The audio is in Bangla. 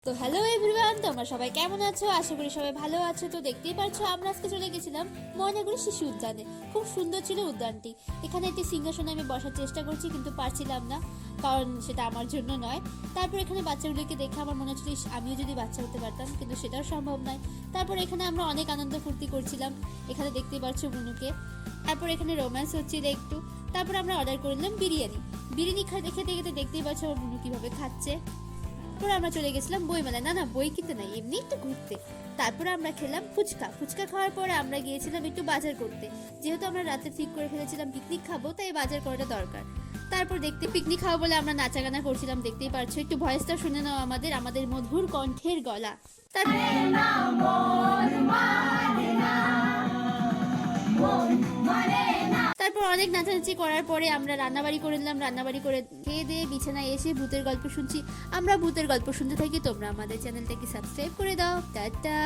তো হ্যালো এভরিওয়ান, তোমরা সবাই কেমন আছো? আশা করি সবাই ভালো আছো। তো দেখতেই পারছো আমরা আজকে চলে গেছিলাম ময়নাগুড়ি শিশু উদ্যানে। খুব সুন্দর ছিল উদ্যানটি। এখানে একটি সিংহাসনে আমি বসার চেষ্টা করছি কিন্তু পারছিলাম না, কারণ সেটা আমার জন্য নয়। তারপর এখানে বাচ্চাগুলিকে দেখে আমার মনে হচ্ছিল আমিও যদি বাচ্চা হতে পারতাম, কিন্তু সেটাও সম্ভব নয়। তারপর এখানে আমরা অনেক আনন্দ ফুর্তি করছিলাম। এখানে দেখতেই পারছো বুনুকে। তারপর এখানে রোম্যান্স হচ্ছিল একটু। তারপর আমরা অর্ডার করলাম বিরিয়ানি। বিরিয়ানি খেতে খেতে দেখতেই পাচ্ছ আমার বুনু কিভাবে খাচ্ছে। তারপর আমরা চলে গেছিলাম বই মেলায়। না বই কিনতে নাই, এমনি একটু ঘুরতে। তারপরে আমরা খেলাম ফুচকা খাওয়ার পরে আমরা গিয়েছিলাম একটু বাজার করতে। যেহেতু আমরা রাতে ঠিক করে ফেলেছিলাম পিকনিক খাবো, তাই বাজার করাটা দরকার। তারপর দেখতে পিকনিক খাবো বলে আমরা নাচাগানা করছিলাম, দেখতেই পারছো। একটু ভয়েসটা শুনে নাও আমাদের মধুর কণ্ঠের গলা। তারপর অনেক নাচানাচি করার পরে আমরা রান্নাবাড়ি করে নিলাম। রান্নাবাড়ি করে খেয়ে দিয়ে বিছানায় এসে ভূতের গল্প শুনছি। আমরা ভূতের গল্প শুনতে থাকি। তোমরা আমাদের চ্যানেলটাকে সাবস্ক্রাইব করে দাও। টাটা।